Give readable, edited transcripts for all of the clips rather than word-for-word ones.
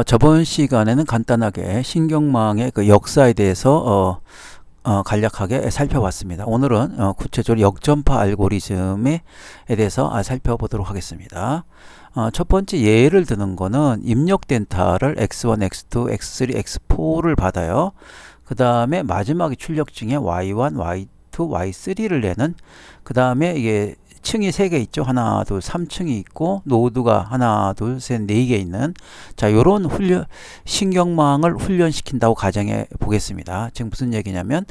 저번 시간에는 간단하게 신경망의 그 역사에 대해서 간략하게 살펴봤습니다. 오늘은 구체적으로 역전파 알고리즘에 대해서 살펴보도록 하겠습니다. 첫 번째 예를 드는 거는 입력 데이터를 x1, x2, x3, x4를 받아요. 그 다음에 마지막에 출력 중에 y1, y2, y3를 내는, 그 다음에 이게 층이 3개 있죠. 하나, 둘, 3층이 있고 노드가 하나, 둘, 셋, 4개 있는, 자, 요런 신경망을 훈련시킨다고 가정해 보겠습니다. 지금 무슨 얘기냐면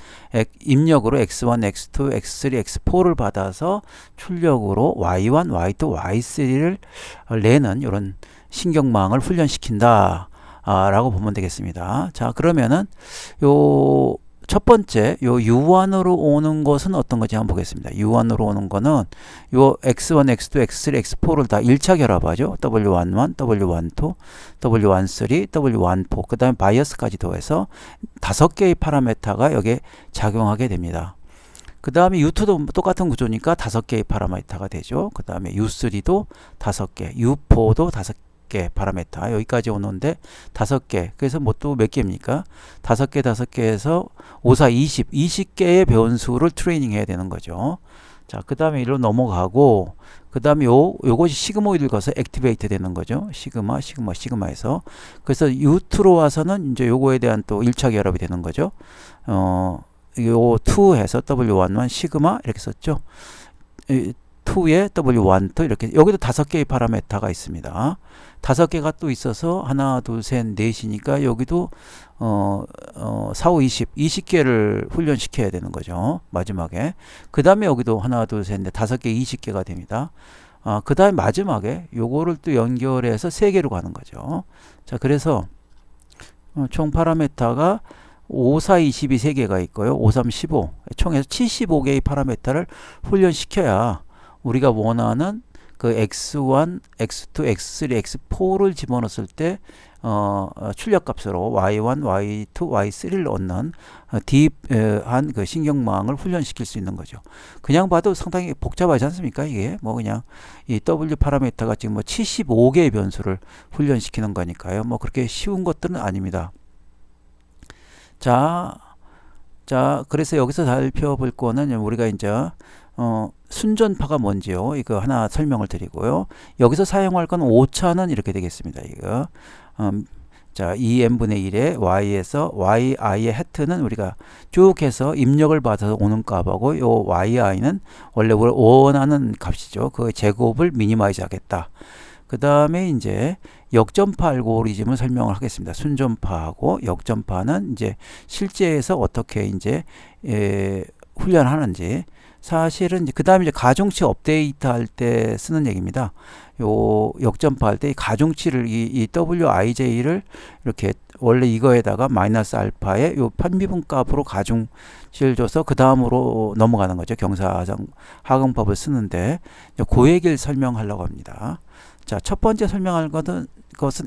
입력으로 x1, x2, x3, x4를 받아서 출력으로 y1, y2, y3를 내는 이런 신경망을 훈련시킨다 라고 보면 되겠습니다. 자, 그러면은 요 첫 번째, 요 U1으로 오는 것은 어떤 건지 한번 보겠습니다. U1으로 오는 거는 요 X1, X2, X3, X4를 다 1차 결합하죠. W11, W12, W13, W14, 그 다음에 바이어스까지 더해서 5개의 파라메타가 여기에 작용하게 됩니다. 그 다음에 U2도 똑같은 구조니까 5개의 파라메타가 되죠. 그 다음에 U3도 5개, U4도 5개 파라메타 여기까지 오는데 5개, 그래서 뭐 또 몇 개입니까? 5개에서 5, 4, 20개의 변수를 트레이닝 해야 되는 거죠. 자, 그 다음에 이로 넘어가고, 그 다음에 요것이 시그모이드를 가서 액티베이트 되는 거죠. 시그마에서. 그래서 U2로 와서는 이제 요거에 대한 또 1차 결합이 되는 거죠. 요 2 해서 W11 시그마 이렇게 썼죠. 2에 W12 이렇게, 여기도 5개의 파라메타가 있습니다. 5개가 또 있어서 하나, 둘, 셋, 넷이니까 여기도 4, 5, 20개를 훈련시켜야 되는 거죠. 마지막에. 그 다음에 여기도 하나, 둘, 셋, 넷, 5개, 20개가 됩니다. 그 다음에 마지막에 요거를 또 연결해서 3개로 가는 거죠. 자, 그래서 총 파라메타가 5, 4, 22 3개가 있고요. 5, 3, 15. 총에서 75개의 파라메타를 훈련시켜야 우리가 원하는 그 x1, x2, x3, x4를 집어넣었을 때 출력값으로 y1, y2, y3를 얻는 딥한 그 신경망을 훈련시킬 수 있는 거죠. 그냥 봐도 상당히 복잡하지 않습니까? 이게 뭐 그냥 이 W 파라미터가 지금 뭐 75개의 변수를 훈련시키는 거니까요. 뭐 그렇게 쉬운 것들은 아닙니다. 자, 그래서 여기서 살펴볼 거는 우리가 이제 순전파가 뭔지요. 이거 하나 설명을 드리고요. 여기서 사용할 건 오차는 이렇게 되겠습니다. 이거 자, 2n분의 1에 y에서 yi의 해트는 우리가 쭉 해서 입력을 받아서 오는 값하고 요 yi는 원래 우리가 원하는 값이죠. 그 제곱을 미니마이즈 하겠다. 그 다음에 이제 역전파 알고리즘을 설명을 하겠습니다. 순전파하고 역전파는 이제 실제에서 어떻게 이제 훈련하는지. 사실은 그 다음에 이제 가중치 업데이트 할 때 쓰는 얘기입니다. 요 역전파 할 때 가중치를 이 WIJ를 이렇게 원래 이거에다가 마이너스 알파의 요 편미분 값으로 가중치를 줘서 그 다음으로 넘어가는 거죠. 경사정 하근법을 쓰는데 그 얘기를 설명하려고 합니다. 자, 첫 번째 설명할 것은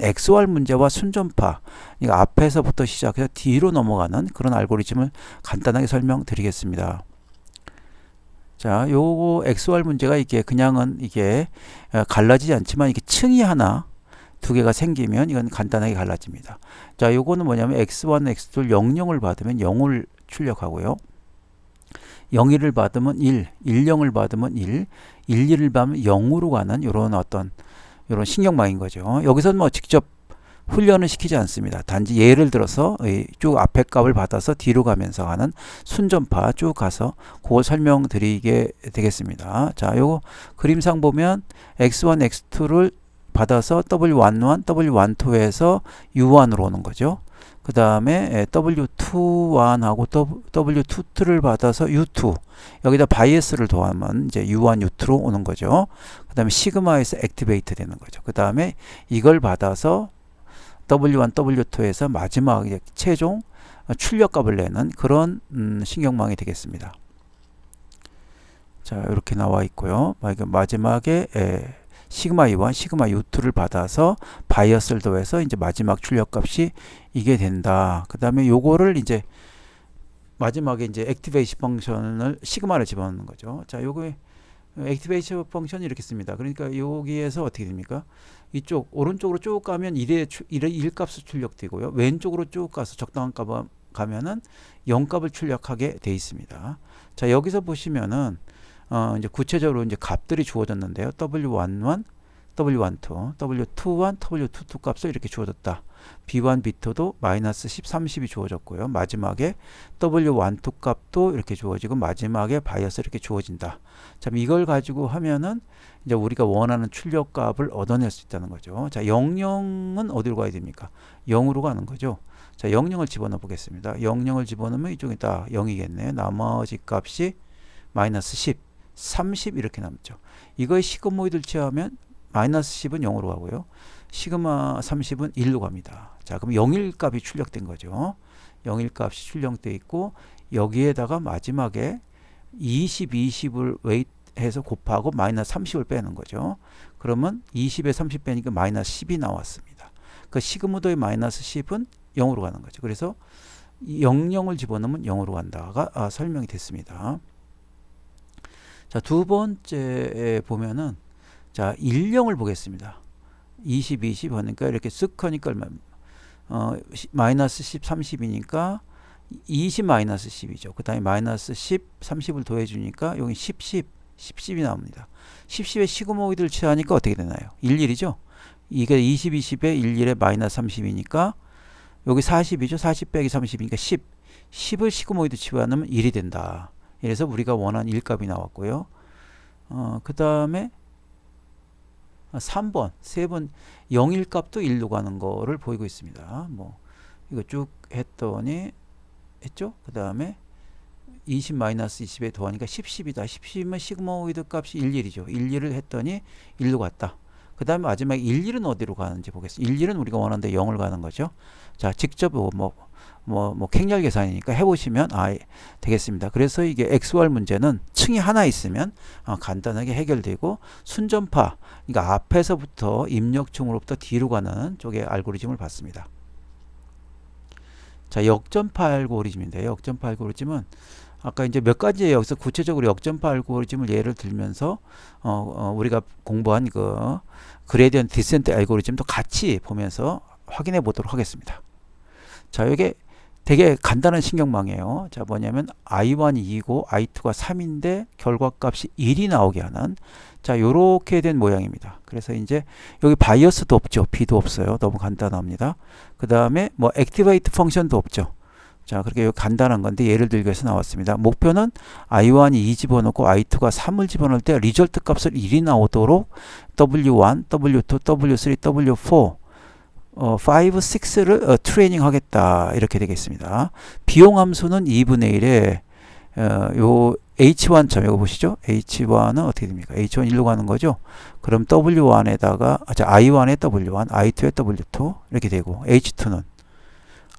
XOR 문제와 순전파, 이거 앞에서부터 시작해서 뒤로 넘어가는 그런 알고리즘을 간단하게 설명드리겠습니다. 자, 요거 XOR 문제가 이게 그냥은 이게 갈라지지 않지만 이게 층이 하나, 2개가 생기면 이건 간단하게 갈라집니다. 자, 요거는 뭐냐면 X1, X2, 00을 받으면 0을 출력하고요. 01을 받으면 1, 10을 받으면 1, 11을 받으면 0으로 가는 이런 어떤 이런 신경망인 거죠. 여기서는 뭐 직접 훈련을 시키지 않습니다. 단지 예를 들어서 쭉 앞에 값을 받아서 뒤로 가면서 하는 순전파 쭉 가서 그걸 설명드리게 되겠습니다. 자, 요거 그림상 보면 x1, x2를 받아서 w11, w12에서 u1으로 오는 거죠. 그 다음에 w21하고 w22를 받아서 u2, 여기다 바이어스를 더하면 이제 u1, u2로 오는 거죠. 그 다음에 시그마에서 액티베이트 되는 거죠. 그 다음에 이걸 받아서 W1, W2에서 마지막 최종 출력값을 내는 그런 신경망이 되겠습니다. 자, 이렇게 나와 있고요. 마지막에 시그마 U1, 시그마 U2를 받아서 바이어스를 더해서 이제 마지막 출력값이 이게 된다. 그 다음에 요거를 이제 마지막에 이제 액티베이션 펑션을 시그마를 집어넣는 거죠. 자, 요거 액티베이션 펑션이 이렇게 씁니다. 그러니까 여기에서 어떻게 됩니까? 이쪽 오른쪽으로 쭉 가면 1의 값을 출력되고요. 왼쪽으로 쭉 가서 적당한 값 가면은 0값을 출력하게 돼 있습니다. 자, 여기서 보시면은 이제 구체적으로 이제 값들이 주어졌는데요. W11, W12, W21, W22 값을 이렇게 주어졌다. B1, B2도 마이너스 10, 30이 주어졌고요. 마지막에 W12 값도 이렇게 주어지고 마지막에 바이어스 이렇게 주어진다. 자, 이걸 가지고 하면은 이제 우리가 원하는 출력 값을 얻어낼 수 있다는 거죠. 자, 00은 어디로 가야 됩니까? 0으로 가는 거죠. 자, 00을 집어넣어 보겠습니다. 00을 집어넣으면 이쪽에 다 0이겠네요. 나머지 값이 마이너스 10, 30 이렇게 남죠. 이거의 시그모이드를 취하면 마이너스 10은 0으로 가고요. 시그마 30은 1로 갑니다. 자, 그럼 0일 값이 출력된 거죠. 0일 값이 출력돼 있고 여기에다가 마지막에 20, 20을 웨이트해서 곱하고 마이너스 30을 빼는 거죠. 그러면 20에 30 빼니까 마이너스 10이 나왔습니다. 그 시그모도의 마이너스 10은 0으로 가는 거죠. 그래서 00을 집어넣으면 0으로 간다가 설명이 됐습니다. 자, 두 번째에 보면은 자, 10을 보겠습니다. 20, 20 하니까 이렇게 쓱 하니까 얼마? 마이너스 10, 30이니까 20 마이너스 10이죠. 그 다음에 마이너스 10, 30을 더해주니까 여기 10, 10, 10, 10이 나옵니다. 10, 10에 시그모이드를 취하니까 어떻게 되나요? 1, 1이죠? 이게 20, 20에 1, 1에 마이너스 30이니까 여기 40이죠? 40 빼기 30이니까 10. 10을 시그모이드 취하면 1이 된다. 이래서 우리가 원하는 1값이 나왔고요. 그 다음에 3번, 3번 0일 값도 1로 가는 거를 보이고 있습니다. 뭐 이거 쭉 했더니 했죠? 그 다음에 20 마이너스 20에 더하니까 10, 10이다. 10, 10이면 시그모이드 값이 1, 1이죠. 1, 1을 했더니 1로 갔다. 그 다음에 마지막에 1, 1은 어디로 가는지 보겠습니다. 1, 1은 우리가 원하는데 0을 가는 거죠. 자, 직접 갱렬 계산이니까 해보시면 되겠습니다. 그래서 이게 XOR 문제는 층이 하나 있으면 간단하게 해결되고 순전파, 그러니까 앞에서부터 입력층으로부터 뒤로 가는 쪽의 알고리즘을 봤습니다. 자, 역전파 알고리즘인데요. 역전파 알고리즘은 아까 이제 몇 가지 여기서 구체적으로 역전파 알고리즘을 예를 들면서 우리가 공부한 그 그레디언트 디센트 알고리즘도 같이 보면서 확인해 보도록 하겠습니다. 자, 이게 되게 간단한 신경망이에요. 자, 뭐냐면 I1이 2고 I2가 3인데 결과값이 1이 나오게 하는, 자, 요렇게 된 모양입니다. 그래서 이제 여기 바이어스도 없죠. B도 없어요. 너무 간단합니다. 그 다음에 뭐 액티베이트 펑션도 없죠. 자, 그렇게 간단한 건데 예를 들기 위해서 나왔습니다. 목표는 I1이 2 집어넣고 I2가 3을 집어넣을 때 리절트 값을 1이 나오도록 W1, W2, W3, W4 5, 6를 트레이닝 하겠다. 이렇게 되겠습니다. 비용 함수는 2분의 1에 요 H1점 이거 보시죠. H1은 어떻게 됩니까? H1 1로 가는 거죠. 그럼 W1에다가 I1에 W1, I2에 W2 이렇게 되고 H2는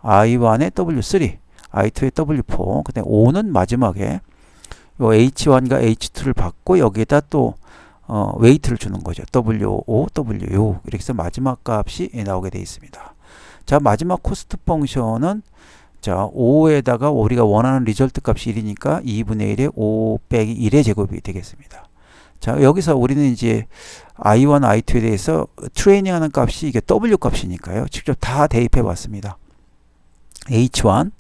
I1에 W3, I2에 W4, 그다음에 5는 마지막에 요 H1과 H2를 받고 여기에다 또 웨이트를 주는 거죠. W5, W6 이렇게 해서 마지막 값이 나오게 되어 있습니다. 자, 마지막 코스트 펑션은 자, 5에다가 우리가 원하는 리절트 값이 1이니까 2분의 1에 5 빼기 1의 제곱이 되겠습니다. 자, 여기서 우리는 이제 I1, I2에 대해서 트레이닝 하는 값이 이게 W 값이니까요. 직접 다 대입해 봤습니다. H1,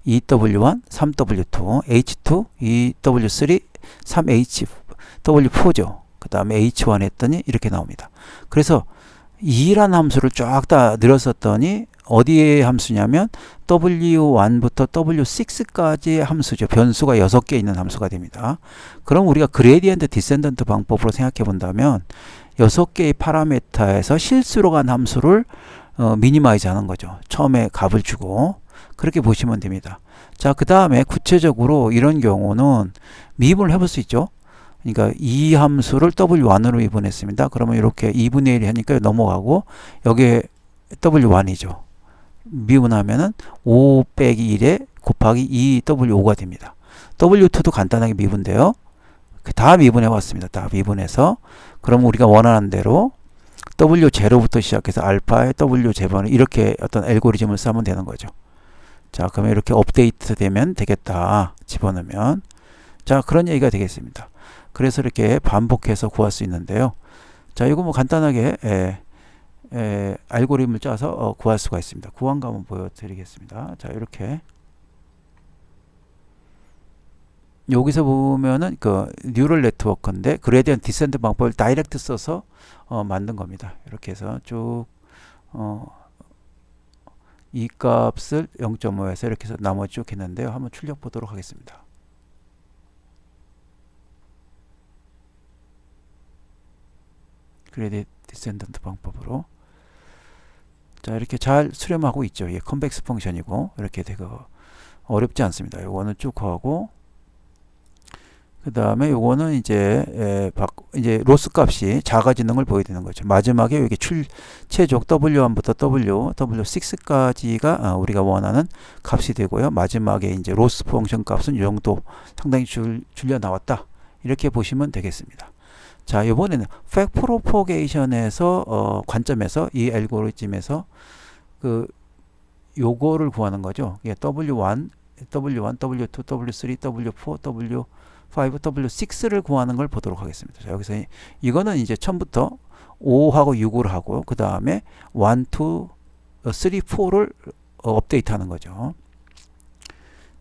2W1, 3W2, H2, 2W3, 3HW4죠. 그 다음에 H1 했더니 이렇게 나옵니다. 그래서 2라는 함수를 쫙 다 늘었었더니 어디에 함수냐면 W1부터 W6까지의 함수죠. 변수가 6개 있는 함수가 됩니다. 그럼 우리가 그레디언트 디센던트 방법으로 생각해 본다면 6개의 파라메타에서 실수로 간 함수를 미니마이즈 하는 거죠. 처음에 값을 주고 그렇게 보시면 됩니다. 자, 그 다음에 구체적으로 이런 경우는 미분을 해볼 수 있죠. 그러니까 이 함수를 W1으로 미분했습니다. 그러면 이렇게 2분의 1이 하니까 넘어가고 여기에 W1이죠. 미분하면은 5 빼기 1에 곱하기 2W5가 됩니다. W2도 간단하게 미분돼요. 다 미분해 왔습니다. 다 미분해서 그럼 우리가 원하는 대로 W0부터 시작해서 알파에 W0번 이렇게 어떤 알고리즘을 쓰면 되는 거죠. 자, 그러면 이렇게 업데이트 되면 되겠다. 집어넣으면. 자, 그런 얘기가 되겠습니다. 그래서 이렇게 반복해서 구할 수 있는데요. 자, 이거 뭐 간단하게 알고리즘을 짜서 구할 수가 있습니다. 구한 거 한번 보여드리겠습니다. 자, 이렇게 여기서 보면은 그 뉴럴 네트워크인데 그레디언트 디센트 방법을 다이렉트 써서 만든 겁니다. 이렇게 해서 쭉 이 값을 0.5에서 이렇게 해서 나머지 쭉 했는데요. 한번 출력 보도록 하겠습니다. 그레디언트 디센트 방법으로 자, 이렇게 잘 수렴하고 있죠. 이게 컨벡스 펑션이고 이렇게 되고 어렵지 않습니다. 요거는 쭉 하고 그 다음에 요거는 이제 로스 값이 작아지는 걸 보여드리는 거죠. 마지막에 여기 최종 W1부터 W6까지가 우리가 원하는 값이 되고요. 마지막에 이제 로스 펑션 값은 이 정도 상당히 줄려 나왔다. 이렇게 보시면 되겠습니다. 자, 이번에는 팩 프로포게이션에서 관점에서 이 알고리즘에서 그 요거를 구하는 거죠. 이게 W1, W2, W3, W4, W5, W6를 구하는 걸 보도록 하겠습니다. 자, 여기서 이거는 이제 처음부터 5하고 6을 하고 그 다음에 1, 2, 3, 4를 업데이트하는 거죠.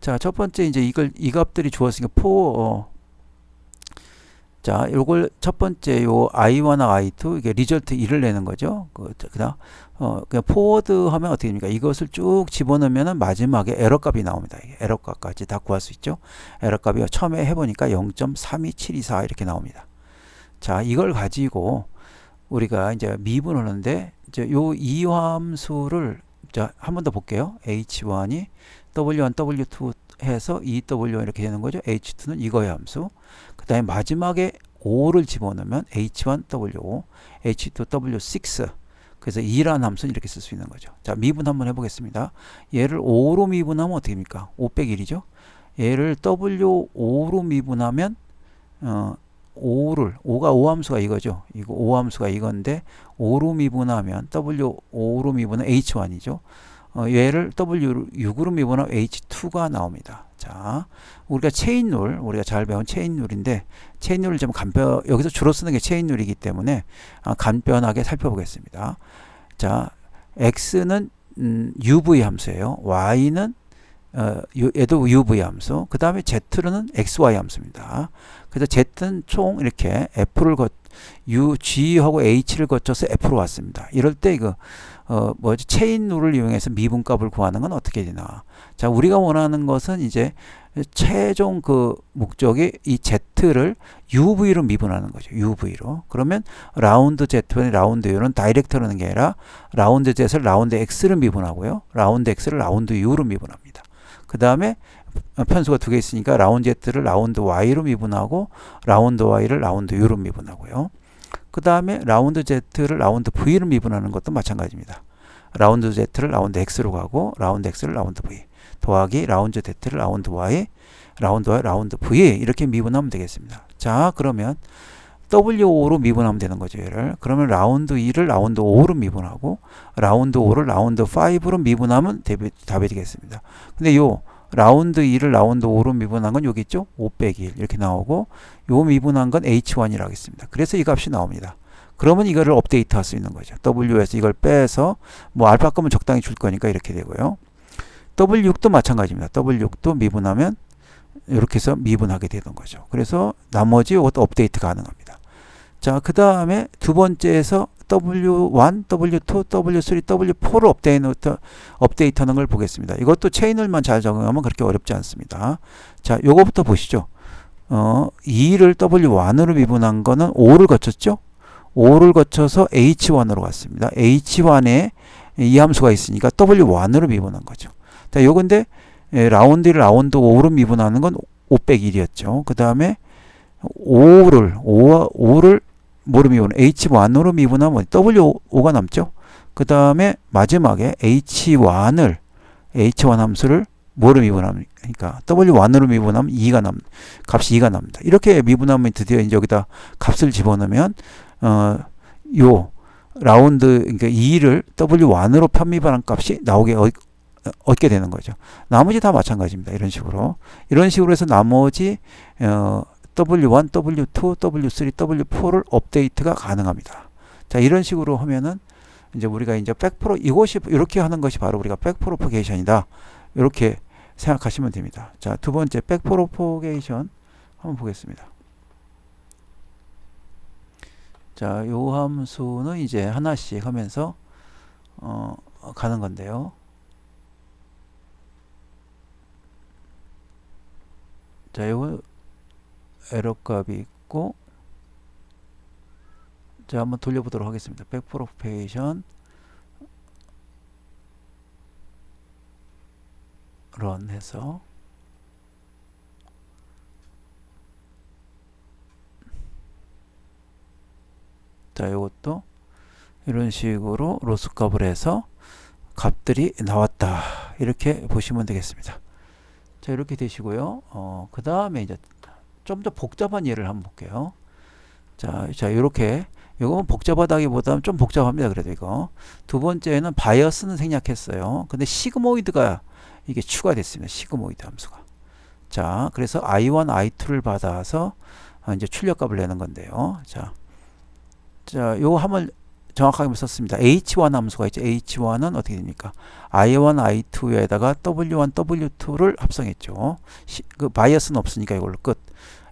자, 첫 번째 이제 이 값들이 주었으니까 4 자, 요걸 첫 번째 요 I1과 I2 이게 리절트 1을 내는 거죠. 그다음 그냥 포워드 하면 어떻게 됩니까? 이것을 쭉 집어넣으면은 마지막에 에러 값이 나옵니다. 에러 값까지 다 구할 수 있죠. 에러 값이 처음에 해보니까 0.32724 이렇게 나옵니다. 자, 이걸 가지고 우리가 이제 미분하는데 이제 요 이 함수를 자, 한 번 더 볼게요. H1이 W1, W2 해서 EW1 이렇게 되는 거죠. H2는 이거의 함수. 그 다음에 마지막에 5를 집어넣으면 H1W5, H2W6 그래서 2라는 함수는 이렇게 쓸 수 있는 거죠. 자, 미분 한번 해보겠습니다. 얘를 5로 미분하면 어떻게 됩니까? 5 빼기 1이죠. 얘를 W5로 미분하면 5가 5함수가 이거죠. 이거 5함수가 이건데 5로 미분하면 W5로 미분은 H1이죠. 얘를 W6으로 미분하면 H2가 나옵니다. 자, 우리가 체인룰, 우리가 잘 배운 체인룰인데 체인룰을 좀 여기서 주로 쓰는 게 체인룰이기 때문에 간편하게 살펴보겠습니다. 자, X는 UV 함수예요. Y는 얘도 UV 함수. 그 다음에 Z는 XY 함수입니다. 그래서 Z는 총 이렇게 F를 G하고 H를 거쳐서 F로 왔습니다. 이럴 때 이거 체인 룰을 이용해서 미분값을 구하는 건 어떻게 되나? 자, 우리가 원하는 것은 이제 최종 그 목적이 이 Z를 UV로 미분하는 거죠. UV로. 그러면 라운드 Z와 라운드 U는 다이렉트라는 게 아니라 라운드 Z를 라운드 X로 미분하고요. 라운드 X를 라운드 U로 미분합니다. 그 다음에 편수가 두 개 있으니까 라운드 Z를 라운드 Y로 미분하고 라운드 Y를 라운드 U로 미분하고요. 그 다음에 라운드 Z를 라운드 V로 미분하는 것도 마찬가지입니다. 라운드 Z를 라운드 X로 가고 라운드 X를 라운드 V 더하기 라운드 Z를 라운드 Y 라운드 Y 라운드 V 이렇게 미분하면 되겠습니다. 자, 그러면 W5로 미분하면 되는 거죠. 얘를. 그러면 라운드 2를 라운드 5로 미분하고 라운드 5를 라운드 5로 미분하면 답이 되겠습니다. 근데 요 라운드 2를 라운드 5로 미분한 건 여기 있죠? 5 빼기 1 이렇게 나오고 요 미분한 건 H1이라고 하겠습니다. 그래서 이 값이 나옵니다. 그러면 이거를 업데이트 할 수 있는 거죠. W에서 이걸 빼서 뭐 알파 값은 적당히 줄 거니까 이렇게 되고요. W6도 마찬가지입니다. W6도 미분하면 이렇게 해서 미분하게 되는 거죠. 그래서 나머지 이것도 업데이트 가능합니다. 자, 그 다음에 두 번째에서 W1, W2, W3, W4를 업데이트하는 걸 보겠습니다. 이것도 체인을만 잘 적용하면 그렇게 어렵지 않습니다. 자, 요거부터 보시죠. 2를 W1으로 미분한 거는 5를 거쳤죠? 5를 거쳐서 H1으로 갔습니다. H1에 이 함수가 있으니까 W1으로 미분한 거죠. 자, 요건데 라운드를 라운드 5로 미분하는 건 5 빼기 1이었죠. 그 다음에 5를 뭐로 미분? H1으로 미분하면 W5가 남죠. 그 다음에 마지막에 H1 함수를 뭐로 미분하면 그러니까 W1으로 미분하면 2가 값이 2가 납니다. 이렇게 미분하면 드디어 이제 여기다 값을 집어넣으면 요 라운드 그러니까 2를 W1으로 편미분한 값이 나오게 얻게 되는 거죠. 나머지 다 마찬가지입니다. 이런 식으로 해서 나머지 W1, W2, W3, W4를 업데이트가 가능합니다. 자, 이런 식으로 하면은 이제 우리가 이제 이것이 이렇게 하는 것이 바로 우리가 백프로포게이션이다. 이렇게 생각하시면 됩니다. 자, 두 번째 백프로포게이션 한번 보겠습니다. 자, 요 함수는 이제 하나씩 하면서 가는 건데요. 자, 요거 에러 값이 있고, 자, 한번 돌려보도록 하겠습니다. 백프로포게이션 런 해서 자, 요것도 이런 식으로 로스 값을 해서 값들이 나왔다. 이렇게 보시면 되겠습니다. 자, 이렇게 되시고요. 그 다음에 이제 좀 더 복잡한 예를 한번 볼게요. 자, 이렇게 이건 복잡하다기보다는 좀 복잡합니다. 그래도 이거 두 번째는 바이어스는 생략했어요. 근데 시그모이드가 이게 추가됐습니다. 시그모이드 함수가. 자, 그래서 I1, I2를 받아서 이제 출력값을 내는 건데요. 자, 요 함을 정확하게 썼습니다. H1 함수가 있죠. H1은 어떻게 됩니까? I1, I2에다가 W1, W2를 합성했죠. 그 바이어스는 없으니까 이걸로 끝.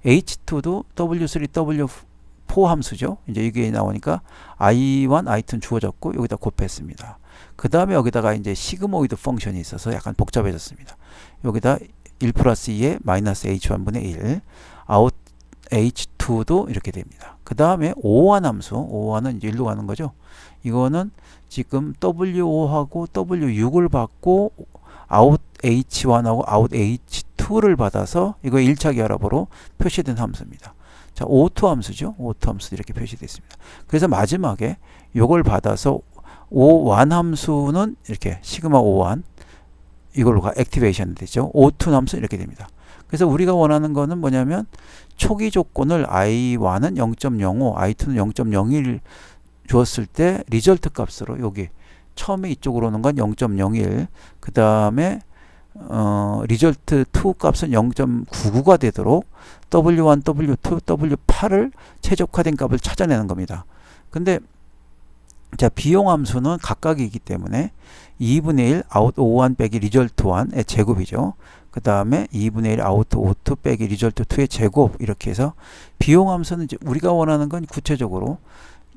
H2도 W3, W4 함수죠. 이제 이게 나오니까 I1, I2는 주어졌고 여기다 곱했습니다. 그 다음에 여기다가 이제 시그모이드 펑션이 있어서 약간 복잡해졌습니다. 여기다 1 플러스 2에 마이너스 H1분의 1 아웃 H2도 이렇게 됩니다. 그 다음에 O1 함수, O1은 이제 1로 가는 거죠. 이거는 지금 W5하고 W6을 받고 아웃 H1하고 아웃 H2를 받아서 이거 1차 결합으로 표시된 함수입니다. 자, O2 함수죠. O2 함수도 이렇게 표시되어 있습니다. 그래서 마지막에 이걸 받아서 O1 함수는 이렇게 시그마 O1 이걸로 액티베이션 되죠. O2 함수 이렇게 됩니다. 그래서 우리가 원하는 거는 뭐냐면 초기 조건을 I1은 0.05, I2는 0.01 주었을 때 리절트 값으로 여기 처음에 이쪽으로 오는 건 0.01, 그 다음에 리절트 2 값은 0.99가 되도록 W1, W2, W8을 최적화된 값을 찾아내는 겁니다. 근데 자, 비용 함수는 각각이기 때문에 2분의 1 아웃 O1 빼기 리절트 1의 제곱이죠. 그 다음에 2분의 1 아웃 O2 빼기 리절트 2의 제곱 이렇게 해서 비용 함수는 이제 우리가 원하는 건 구체적으로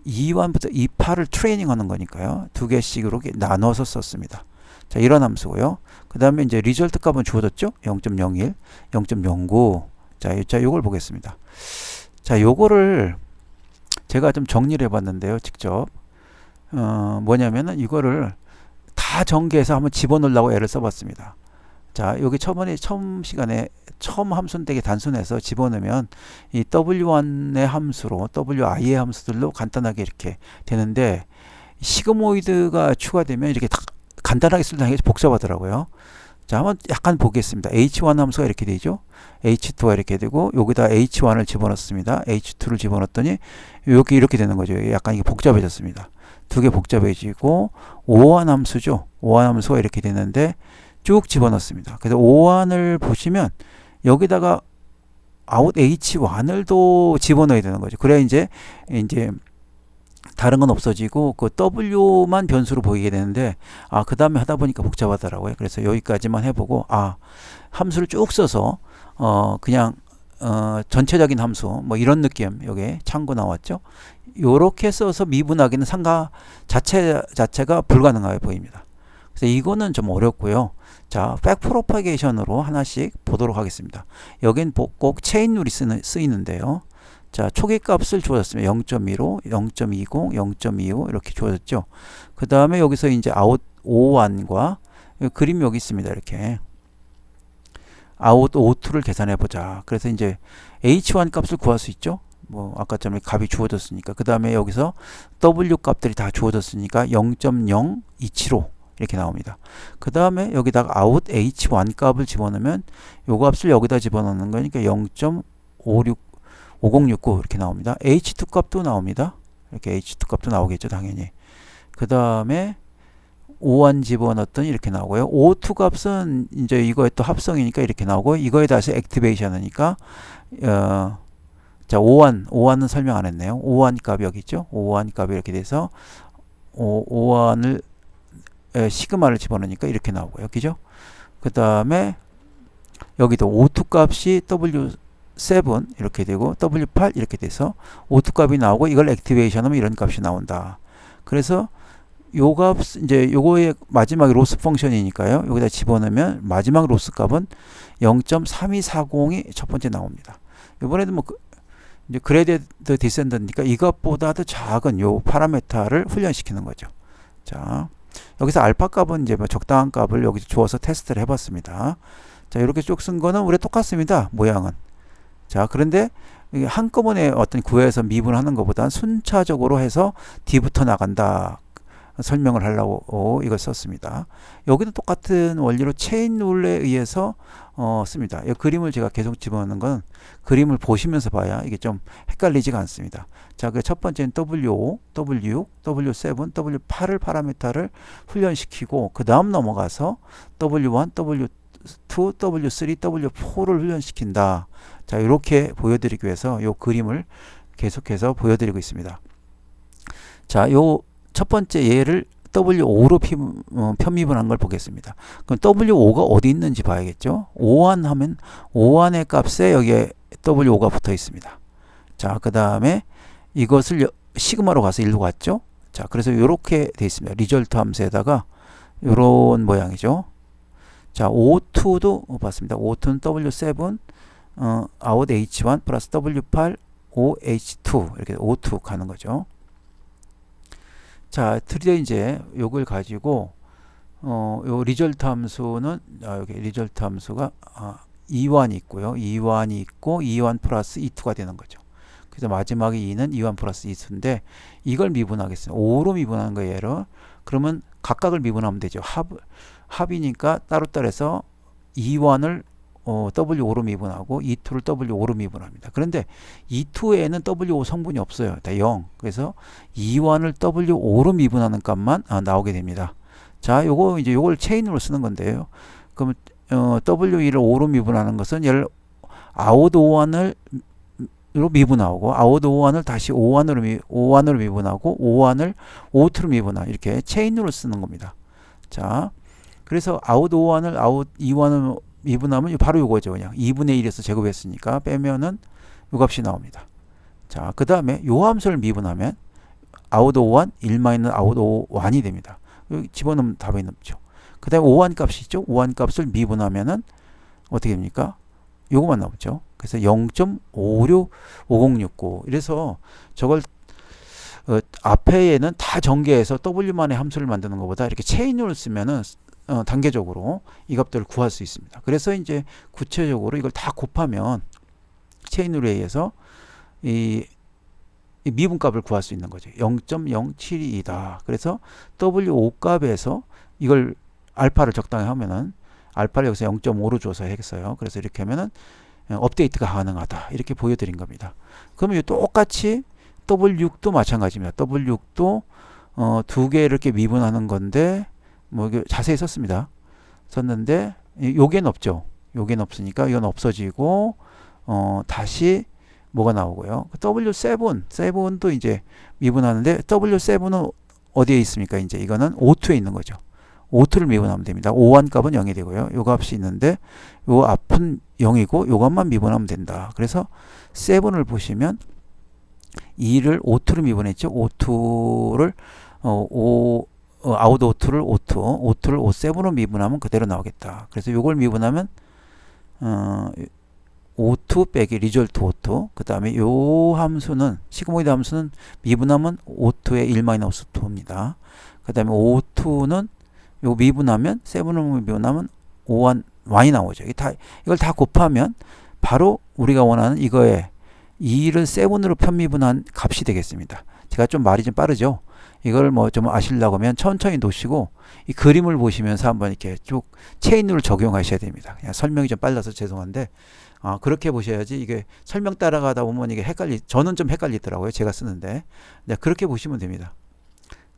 2완부터 2파를 트레이닝 하는 거니까요. 두 개씩으로 나눠서 썼습니다. 자, 이런 함수고요. 그 다음에 이제 리절트 값은 주어졌죠? 0.01, 0.09. 자, 요걸 보겠습니다. 자, 요거를 제가 좀 정리를 해봤는데요. 직접. 뭐냐면은 이거를 다 전개해서 한번 집어넣으려고 애를 써봤습니다. 자, 여기 처음 시간에 처음 함수는 되게 단순해서 집어넣으면 이 W1의 함수로 WI의 함수들로 간단하게 이렇게 되는데 시그모이드가 추가되면 이렇게 다 간단하게 쓰려니 복잡하더라고요. 자, 한번 약간 보겠습니다. H1 함수가 이렇게 되죠. H2가 이렇게 되고 여기다 H1을 집어넣습니다. H2를 집어넣었더니 여기 이렇게 되는 거죠. 약간 이게 복잡해졌습니다. 두 개 복잡해지고 O1 함수죠. O1 함수가 이렇게 되는데 쭉 집어넣습니다. 그래서 O1을 보시면 여기다가 아웃 H1을 또 집어넣어야 되는 거죠. 그래야 이제 다른 건 없어지고 그 W만 변수로 보이게 되는데 그 다음에 하다 보니까 복잡하더라고요. 그래서 여기까지만 해보고 함수를 쭉 써서 그냥 전체적인 함수 뭐 이런 느낌 여기 참고 나왔죠. 요렇게 써서 미분하기는 상가 자체가 불가능하게 보입니다. 그래서 이거는 좀 어렵고요. 자, 백프로파게이션으로 하나씩 보도록 하겠습니다. 여긴 꼭 체인 룰이 쓰이는데요. 자, 초기 값을 주어졌습니다. 0.15, 0.20, 0.25 이렇게 주어졌죠. 그 다음에 여기서 이제 아웃 O1과 그림 여기 있습니다. 이렇게 아웃 O2를 계산해 보자. 그래서 이제 H1 값을 구할 수 있죠. 뭐 아까처럼 값이 주어졌으니까. 그 다음에 여기서 W 값들이 다 주어졌으니까 0.0275 이렇게 나옵니다. 그 다음에 여기다가 아웃 H1 값을 집어넣으면 요 값을 여기다 집어넣는 거니까 0.5069 이렇게 나옵니다. H2 값도 나옵니다. 이렇게 H2 값도 나오겠죠, 당연히. 그 다음에 O1 집어넣었더니 이렇게 나오고요. O2 값은 이제 이거에 또 합성이니까 이렇게 나오고 이거에 다시 액티베이션이니까 자, O1은 설명 안 했네요. O1 값이 여기 있죠. O1 값이 이렇게 돼서 O1을 시그마를 집어넣으니까 이렇게 나오고요. 그죠? 그 다음에 여기도 O2 값이 W7 이렇게 되고 W8 이렇게 돼서 O2 값이 나오고 이걸 액티베이션 하면 이런 값이 나온다. 그래서 요 값 이제 요거의 마지막 로스 펑션이니까요. 여기다 집어넣으면 마지막 로스 값은 0.3240이 첫 번째 나옵니다. 이번에도 뭐 이제 그레디드 디센더니까 이것보다도 작은 요 파라메타를 훈련시키는 거죠. 자, 여기서 알파 값은 이제 뭐 적당한 값을 여기서 주어서 테스트를 해봤습니다. 자, 이렇게 쭉 쓴 거는 우리 똑같습니다. 모양은. 자, 그런데 한꺼번에 어떤 구에서 미분하는 것보다는 순차적으로 해서 D부터 나간다. 설명을 하려고 이걸 썼습니다. 여기도 똑같은 원리로 체인 룰에 의해서 씁니다. 이 그림을 제가 계속 집어넣는 건 그림을 보시면서 봐야 이게 좀 헷갈리지가 않습니다. 자, 그 첫 번째는 W5, W6, W7, W8을 파라미터를 훈련시키고 그 다음 넘어가서 W1, W2, W3, W4를 훈련시킨다. 자, 이렇게 보여드리기 위해서 이 그림을 계속해서 보여드리고 있습니다. 자, 요 첫 번째 예를 W5로 편미분한 걸 보겠습니다. 그럼 W5가 어디 있는지 봐야겠죠. O1 하면 O1의 값에 여기에 W5가 붙어 있습니다. 자, 그 다음에 이것을 시그마로 가서 1로 갔죠. 자, 그래서 이렇게 돼 있습니다. 리절트 함수에다가 이런 모양이죠. 자, O2도 봤습니다. O2는 W7 out H1 플러스 W8 OH2 이렇게 O2 가는 거죠. 자, 드디어 이제 요걸 가지고 요 리절트 함수는 여기 리절트 함수가 E1이 있고요. E1이 있고 E1 플러스 E2가 되는 거죠. 그래서 마지막에 E는 E1 플러스 E2인데 이걸 미분하겠습니다. 5로 미분하는 거예요. 얘를. 그러면 각각을 미분하면 되죠. 합이니까 따로따로 해서 E1을 W5로 미분하고 E2를 W5로 미분합니다. 그런데 E2에는 W5 성분이 없어요. 다 0. 그래서 E1을 W5로 미분하는 값만 나오게 됩니다. 자, 요거 이제 요걸 체인으로 쓰는 건데요. 그럼 W2를 5로 미분하는 것은 얘를 out O1을 로 미분하고 out O1을 다시 O1으로 미분하고 O1을 O2로 미분하고 이렇게 체인으로 쓰는 겁니다. 자, 그래서 out O1을 out E1을 미분하면 바로 요거죠. 그냥 2분의 1에서 제곱했으니까 빼면은 요 값이 나옵니다. 자, 그 다음에 요 함수를 미분하면 out O1 1 마이너스 out O1이 됩니다. 여기 집어넣으면 답이 남죠. 그 다음에 O1 값이 있죠. O1 값을 미분하면은 어떻게 됩니까? 요거만 나오죠. 그래서 0.565069 이래서 저걸 앞에는 다 전개해서 W만의 함수를 만드는 것보다 이렇게 체인으로 쓰면은 단계적으로 이 값들을 구할 수 있습니다. 그래서 이제 구체적으로 이걸 다 곱하면 체인으로 의해서 이 미분값을 구할 수 있는 거죠. 0.072이다. 그래서 W5 값에서 이걸 알파를 적당히 하면은 알파를 여기서 0.5로 줘서 했어요. 그래서 이렇게 하면은 업데이트가 가능하다. 이렇게 보여드린 겁니다. 그러면 똑같이 W6도 마찬가지입니다. W6도 두 개 이렇게 미분하는 건데 뭐 자세히 썼습니다. 썼는데 요게는 없죠. 요게는 없으니까 이건 없어지고 다시 뭐가 나오고요. W7도 이제 미분하는데 W7은 어디에 있습니까? 이제 이거는 O2에 있는 거죠. O2를 미분하면 됩니다. O1 값은 0이 되고요. 요 값이 있는데 요 앞은 0이고 요것만 미분하면 된다. 그래서 7을 보시면 2를 O2로 미분했죠. O2를 아웃 O2를 O2를 O7으로 미분하면 그대로 나오겠다. 그래서 요걸 미분하면 O2 빼기 리졸트 O2 그 다음에 요 함수는 시그모이드 함수는 미분하면 O2의 1-2입니다. 그 다음에 O2는 요 미분하면 7으로 미분하면 O1 Y이 나오죠. 이걸 다 곱하면 바로 우리가 원하는 이거에 2를 7으로 편미분한 값이 되겠습니다. 제가 좀 말이 좀 빠르죠. 이걸 뭐 좀 아시려고 하면 천천히 놓으시고 이 그림을 보시면서 한번 이렇게 쭉 체인으로 적용하셔야 됩니다. 그냥 설명이 좀 빨라서 죄송한데 그렇게 보셔야지 이게 설명 따라가다 보면 이게 저는 좀 헷갈리더라고요. 제가 쓰는데 그렇게 보시면 됩니다.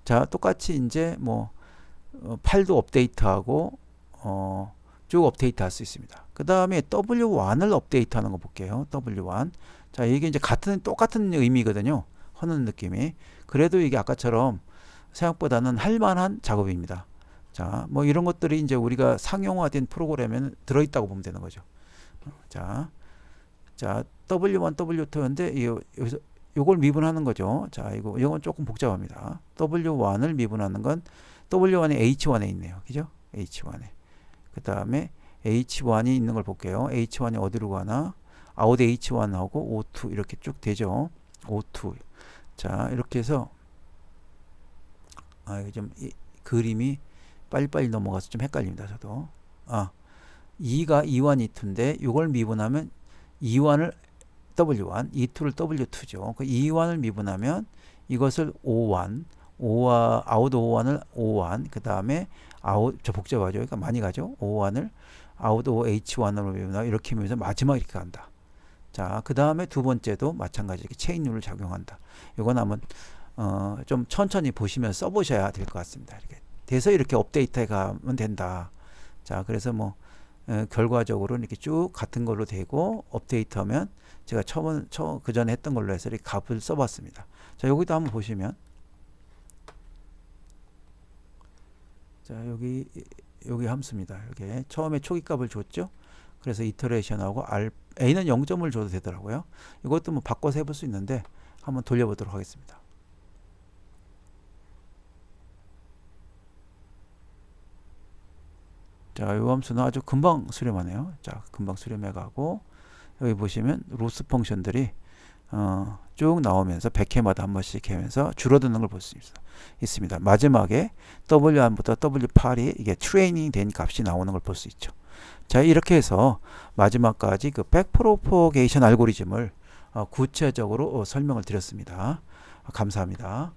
자, 똑같이 이제 뭐 8도 업데이트하고 쭉 업데이트 할 수 있습니다. 그 다음에 W1을 업데이트 하는 거 볼게요. W1. 자, 이게 이제 똑같은 의미거든요. 하는 느낌이. 그래도 이게 아까처럼 생각보다는 할만한 작업입니다. 자, 뭐 이런 것들이 이제 우리가 상용화된 프로그램에 들어있다고 보면 되는 거죠. 자, W1, W2인데 여기서 요걸 미분하는 거죠. 자, 이건 조금 복잡합니다. W1을 미분하는 건 W1이 H1에 있네요. 그죠? H1에. 그 다음에 H1이 있는 걸 볼게요. H1이 어디로 가나? 아웃 H1하고 O2 이렇게 쭉 되죠. O2. 자, 이렇게 해서 이거 좀 그림이 빨리빨리 넘어가서 좀 헷갈립니다. 저도. 2가 E1, E2인데 이걸 미분하면 E1을 W1, E2를 W2죠. 그 E1을 미분하면 이것을 O1, 아웃 O1을 O1, 그 다음에 아웃, 저 복잡하죠. 그러니까 많이 가죠. O1을 아웃 OH1으로 미분하면 이렇게 미분해서 마지막 이렇게 간다. 자, 그 다음에 두 번째도 마찬가지 이렇게 체인 룰을 작용한다. 이건 한번 좀 천천히 보시면 써보셔야 될 것 같습니다. 이렇게 돼서 이렇게 업데이트해 가면 된다. 자, 그래서 뭐 결과적으로 이렇게 쭉 같은 걸로 되고 업데이트하면 제가 그 전에 했던 걸로 해서 이렇게 값을 써봤습니다. 자, 여기도 한번 보시면 자, 여기 함수입니다. 이렇게 처음에 초기 값을 줬죠. 그래서 이터레이션하고 A는 0점을 줘도 되더라고요. 이것도 뭐 바꿔서 해볼 수 있는데 한번 돌려보도록 하겠습니다. 자, 이 함수는 아주 금방 수렴하네요. 자, 금방 수렴해 가고 여기 보시면 로스 펑션들이 쭉 나오면서 100회마다 한 번씩 하면서 줄어드는 걸 볼 수 있습니다. 마지막에 W1부터 W8이 이게 트레이닝 된 값이 나오는 걸 볼 수 있죠. 자, 이렇게 해서 마지막까지 그 백프로포게이션 알고리즘을 구체적으로 설명을 드렸습니다. 감사합니다.